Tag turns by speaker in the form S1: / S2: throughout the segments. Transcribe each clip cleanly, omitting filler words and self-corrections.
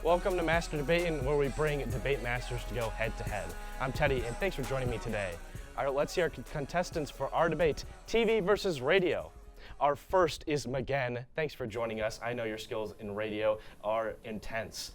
S1: Welcome to Master Debating, where we bring debate masters to go head to head. I'm Teddy, and thanks for joining me today. All right, let's see our contestants for our debate, TV versus radio. Our first is Megan. Thanks for joining us. I know your skills in radio are intense.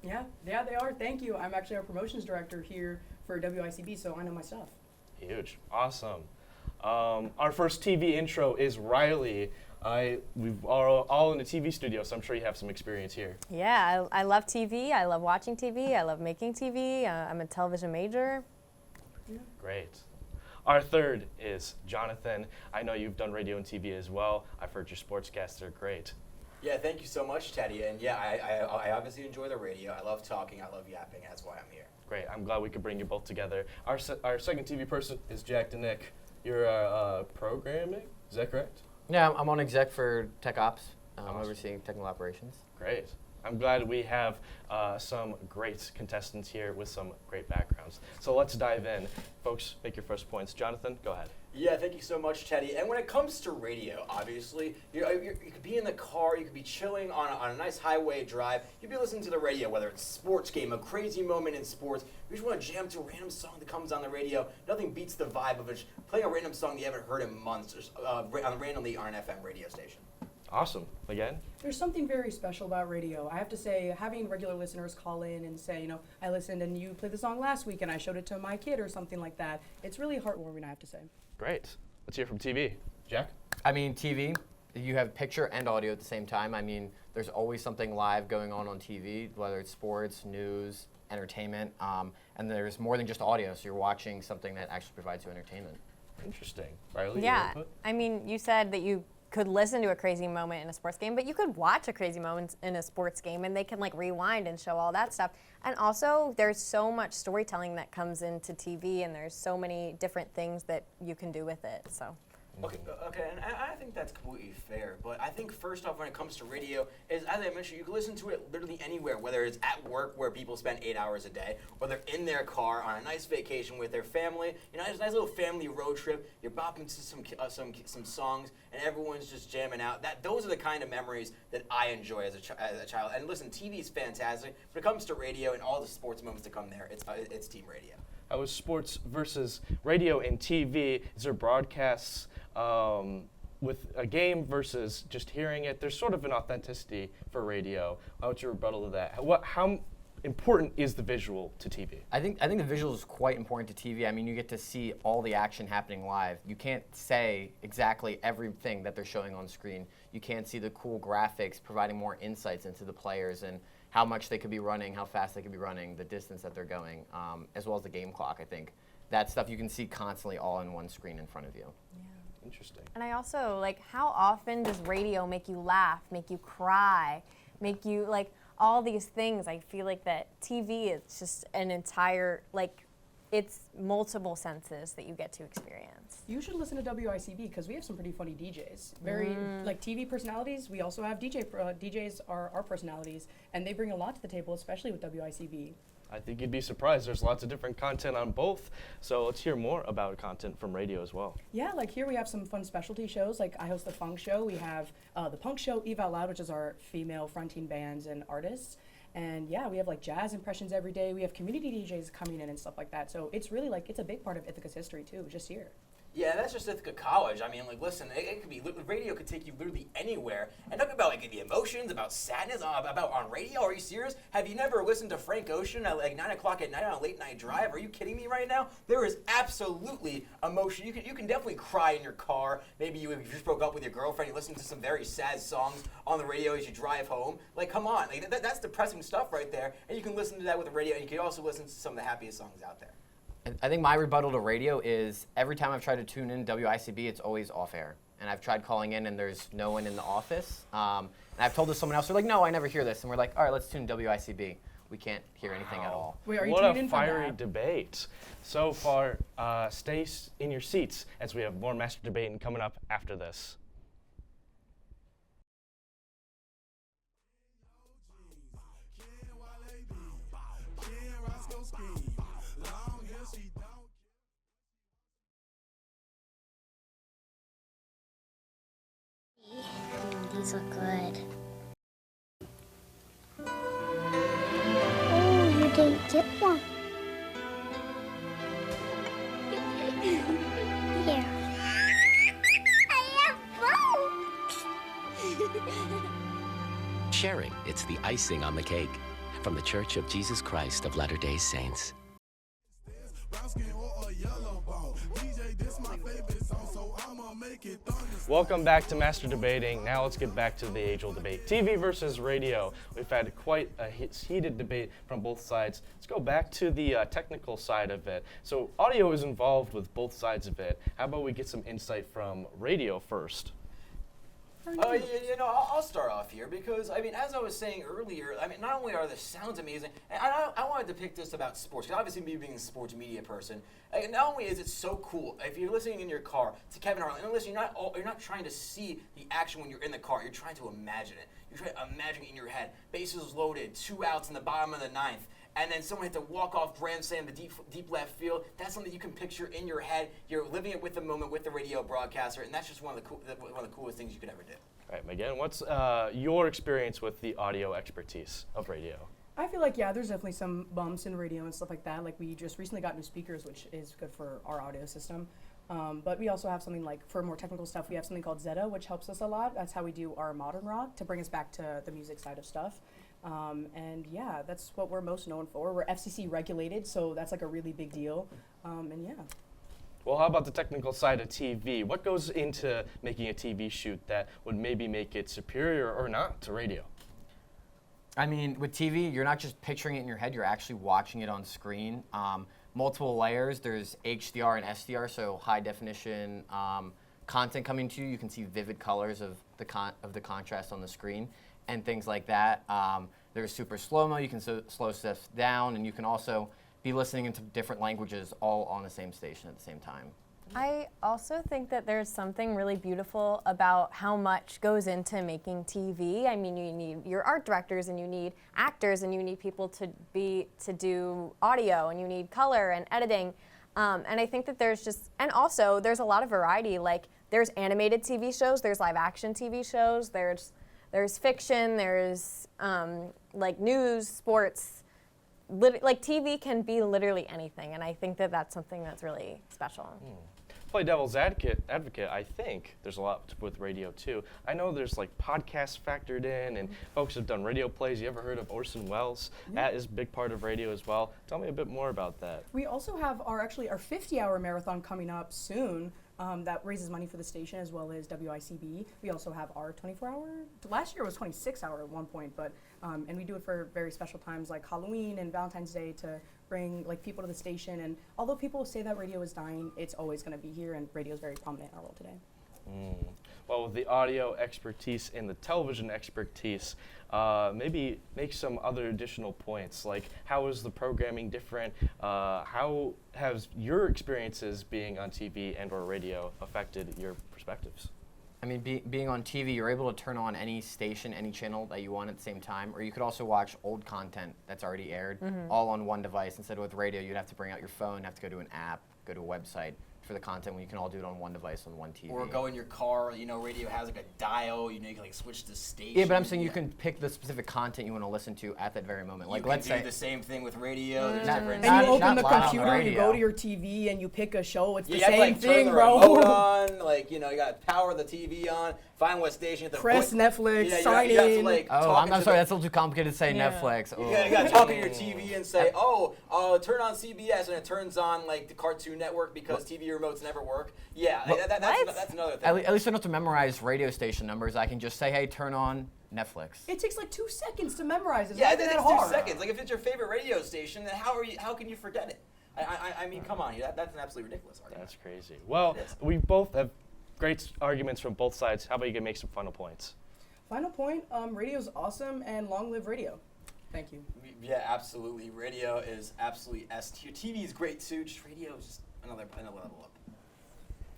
S2: Yeah, they are. Thank you. I'm actually our promotions director here for WICB, so I know my stuff.
S1: Huge. Awesome. Our first TV intro is Riley. We've all in the TV studio, so I'm sure you have some experience here.
S3: Yeah, I love TV. I love watching TV. I love making TV. I'm a television major.
S2: Yeah.
S1: Great. Our third is Jonathan. I know you've done radio and TV as well. I've heard your sportscasts are great.
S4: Yeah, thank you so much, Teddy. And yeah, I obviously enjoy the radio. I love talking. I love yapping. That's why I'm here.
S1: Great. I'm glad we could bring you both together. Our second TV person is Jack DeNick. You're programming. Is that correct?
S5: Yeah, I'm on exec for Tech Ops.
S1: Awesome.
S5: Overseeing technical operations.
S1: Great. I'm glad we have some great contestants here with some great backgrounds. So let's dive in. Folks, make your first points. Jonathan, go ahead.
S4: Yeah, thank you so much, Teddy. And when it comes to radio, obviously, you could be in the car, you could be chilling on a nice highway drive, you'd be listening to the radio, whether it's a sports game, a crazy moment in sports, you just want to jam to a random song that comes on the radio. Nothing beats the vibe of it, playing a random song you haven't heard in months, randomly on an FM radio station.
S1: Awesome. Again?
S2: There's something very special about radio. I have to say, having regular listeners call in and say, I listened and you played the song last week and I showed it to my kid or something like that. It's really heartwarming, I have to say.
S1: Great. Let's hear from TV. Jack?
S5: I mean, TV, you have picture and audio at the same time. I mean, there's always something live going on TV, whether it's sports, news, entertainment, and there's more than just audio, so you're watching something that actually provides you entertainment.
S1: Interesting. Riley,
S3: Yeah,
S1: your input?
S3: I mean, you said that you could listen to a crazy moment in a sports game, but you could watch a crazy moment in a sports game, and they can like rewind and show all that stuff. And also, there's so much storytelling that comes into TV, and there's so many different things that you can do with it. So.
S4: Okay, and I think that's completely fair. But I think first off, when it comes to radio, is as I mentioned, you can listen to it literally anywhere, whether it's at work where people spend 8 hours a day, or they're in their car on a nice vacation with their family. It's a nice little family road trip. You're bopping to some songs, and everyone's just jamming out. Those are the kind of memories that I enjoy as a child. And listen, TV is fantastic. When it comes to radio and all the sports moments that come there, it's team radio.
S1: That was sports versus radio and TV. Is there broadcasts with a game versus just hearing it? There's sort of an authenticity for radio. What's your rebuttal to that? How important is the visual to TV?
S5: I think the visual is quite important to TV. I mean, you get to see all the action happening live. You can't say exactly everything that they're showing on screen. You can't see the cool graphics providing more insights into the players and how much they could be running, how fast they could be running, the distance that they're going, as well as the game clock, I think. That stuff you can see constantly all in one screen in front of you.
S3: Yeah.
S1: Interesting.
S3: And I also, how often does radio make you laugh, make you cry, make you, all these things? I feel like that TV is just an entire, it's multiple senses that you get to experience.
S2: You should listen to WICB because we have some pretty funny DJs. Very, TV personalities. We also have DJs are our personalities, and they bring a lot to the table, especially with WICB.
S1: I think you'd be surprised. There's lots of different content on both. So let's hear more about content from radio as well.
S2: Yeah, here we have some fun specialty shows. I host the Funk Show. We have the Punk Show, Eve Out Loud, which is our female fronting bands and artists. And yeah, we have jazz impressions every day. We have community DJs coming in and stuff like that. So it's really it's a big part of Ithaca's history too, just here.
S4: Yeah, that's just Ithaca College. I mean, listen, it could be, radio could take you literally anywhere. And talk about, the emotions, about sadness, about on radio. Are you serious? Have you never listened to Frank Ocean at, 9 o'clock at night on a late-night drive? Are you kidding me right now? There is absolutely emotion. You can definitely cry in your car. Maybe if you just broke up with your girlfriend, you listen to some very sad songs on the radio as you drive home. Come on. That's depressing stuff right there. And you can listen to that with the radio, and you can also listen to some of the happiest songs out there.
S5: I think my rebuttal to radio is every time I've tried to tune in WICB, it's always off air. And I've tried calling in and there's no one in the office. And I've told this to someone else, they're like, no, I never hear this. And we're like, all right, let's tune WICB. We can't hear anything at all.
S2: Wait, are you
S1: what
S2: tuned
S1: a
S2: in
S1: fiery debate. So far, stay in your seats as we have more Master Debating coming up after this.
S6: These look good. sharing, it's the icing on the cake. From the Church of Jesus Christ of Latter-day Saints.
S1: Welcome back to Master Debating. Now let's get back to the age-old debate. TV versus radio. We've had quite a heated debate from both sides. Let's go back to the technical side of it. So audio is involved with both sides of it. How about we get some insight from radio first?
S4: I'll start off here because, I mean, as I was saying earlier, I mean, not only are the sounds amazing, and I wanted to pick this about sports, because obviously me being a sports media person, not only is it so cool, if you're listening in your car to Kevin Harlan, and listen, you're not trying to see the action when you're in the car, you're trying to imagine it. You're trying to imagine it in your head. Bases loaded, 2 outs in the bottom of the 9th. And then someone hit the walk-off grand slam to deep left field. That's something you can picture in your head. You're living it with the moment with the radio broadcaster, and that's just one of the coolest things you could ever do.
S1: All right, Megan, what's your experience with the audio expertise of radio?
S2: I feel like, yeah, there's definitely some bumps in radio and stuff like that. Like, we just recently got new speakers, which is good for our audio system. But we also have something like, for more technical stuff, we have something called Zeta, which helps us a lot. That's how we do our modern rock, to bring us back to the music side of stuff. And yeah, that's what we're most known for. We're FCC regulated, so that's like a really big deal. And yeah.
S1: Well, how about the technical side of TV? What goes into making a TV shoot that would maybe make it superior or not to radio?
S5: I mean, with TV, you're not just picturing it in your head, you're actually watching it on screen. Multiple layers, there's HDR and SDR, so high definition content coming to you. You can see vivid colors of the contrast on the screen and things like that. There's super slow-mo, you can slow stuff down, and you can also be listening into different languages all on the same station at the same time.
S3: I also think that there's something really beautiful about how much goes into making TV. I mean, you need your art directors, and you need actors, and you need people to do audio, and you need color and editing. And I think that and also there's a lot of variety. Like, there's animated TV shows, there's live action TV shows, there's fiction, there's like news, sports. Like, TV can be literally anything, and I think that that's something that's really special.
S1: Play devil's advocate, I think there's a lot with radio too. I know there's like podcasts factored in, and folks have done radio plays. You ever heard of Orson Welles? Yeah. That is a big part of radio as well. Tell me a bit more about that.
S2: We also have our 50-hour marathon coming up soon. That raises money for the station as well as WICB. We also have our 24-hour. Last year was 26-hour at one point, but and we do it for very special times like Halloween and Valentine's Day to bring like people to the station. And although people say that radio is dying, it's always going to be here, and radio is very prominent in our world today.
S1: Well, with the audio expertise and the television expertise, maybe make some other additional points, like how is the programming different? How has your experiences being on TV and or radio affected your perspectives?
S5: I mean, being on TV, you're able to turn on any station, any channel that you want at the same time, or you could also watch old content that's already aired, all on one device. Instead of with radio, you'd have to bring out your phone, have to go to an app, go to a website for the content, when you can all do it on one device on one TV.
S4: Or go in your car, radio has like a dial, you can like switch the station.
S5: Yeah, but I'm saying you can pick the specific content you want to listen to at that very moment. Like, let's say
S4: the same thing with radio. There's different.
S2: And you open the
S5: live
S2: computer, and you
S5: radio.
S2: go to your TV, and you pick a show. It's the
S4: you have
S2: same
S4: to, like,
S2: thing,
S4: turn the
S2: bro.
S4: remote on, like, you got to power the TV on, find what station you have to
S2: Press Netflix, sign
S4: you have to,
S2: in.
S4: like,
S5: oh,
S4: talk
S5: I'm
S4: into
S5: sorry,
S4: the-
S5: that's a little too complicated to say Netflix. Oh.
S4: You got to talk to your TV and say, turn on CBS, and it turns on like the Cartoon Network because TV remotes never work. Yeah, that's another thing.
S5: At least I don't have to memorize radio station numbers. I can just say, hey, turn on Netflix.
S2: It takes like 2 seconds to memorize. It's
S4: Yeah,
S2: not
S4: it
S2: that
S4: takes
S2: hard.
S4: 2 seconds. Like, if it's your favorite radio station, then how can you forget it? I mean, come on, that's an absolutely ridiculous argument.
S1: That's crazy. Well,
S4: Yes.
S1: we both have great arguments from both sides. How about you make some final points?
S2: Final point, radio's awesome, and long live radio. Thank you.
S4: Yeah, absolutely. Radio is absolutely S tier. TV is great too. Just radio is just another level up.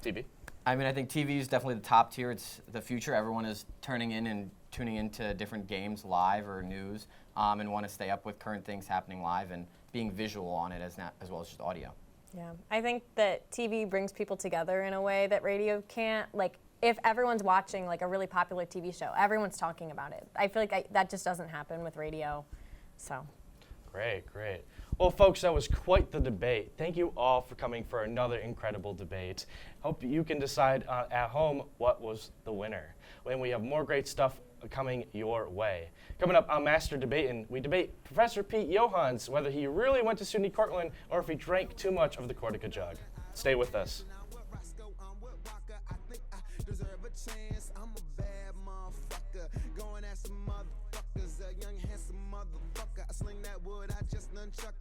S1: TV?
S5: I mean, I think TV is definitely the top tier. It's the future. Everyone is turning in and tuning into different games live or news, and want to stay up with current things happening live and being visual on it as well as just audio.
S3: Yeah, I think that TV brings people together in a way that radio can't. Like, if everyone's watching like a really popular TV show, everyone's talking about it. I feel like that just doesn't happen with radio. So.
S1: Great. Well, folks, that was quite the debate. Thank you all for coming for another incredible debate. Hope you can decide at home what was the winner. When we have more great stuff coming your way. Coming up on Master Debatin', we debate Professor Pete Johans whether he really went to SUNY Cortland or if he drank too much of the Cortica jug. Stay with us.
S7: Going at some motherfuckers, a young handsome motherfucker. I sling that wood, I just nunchuck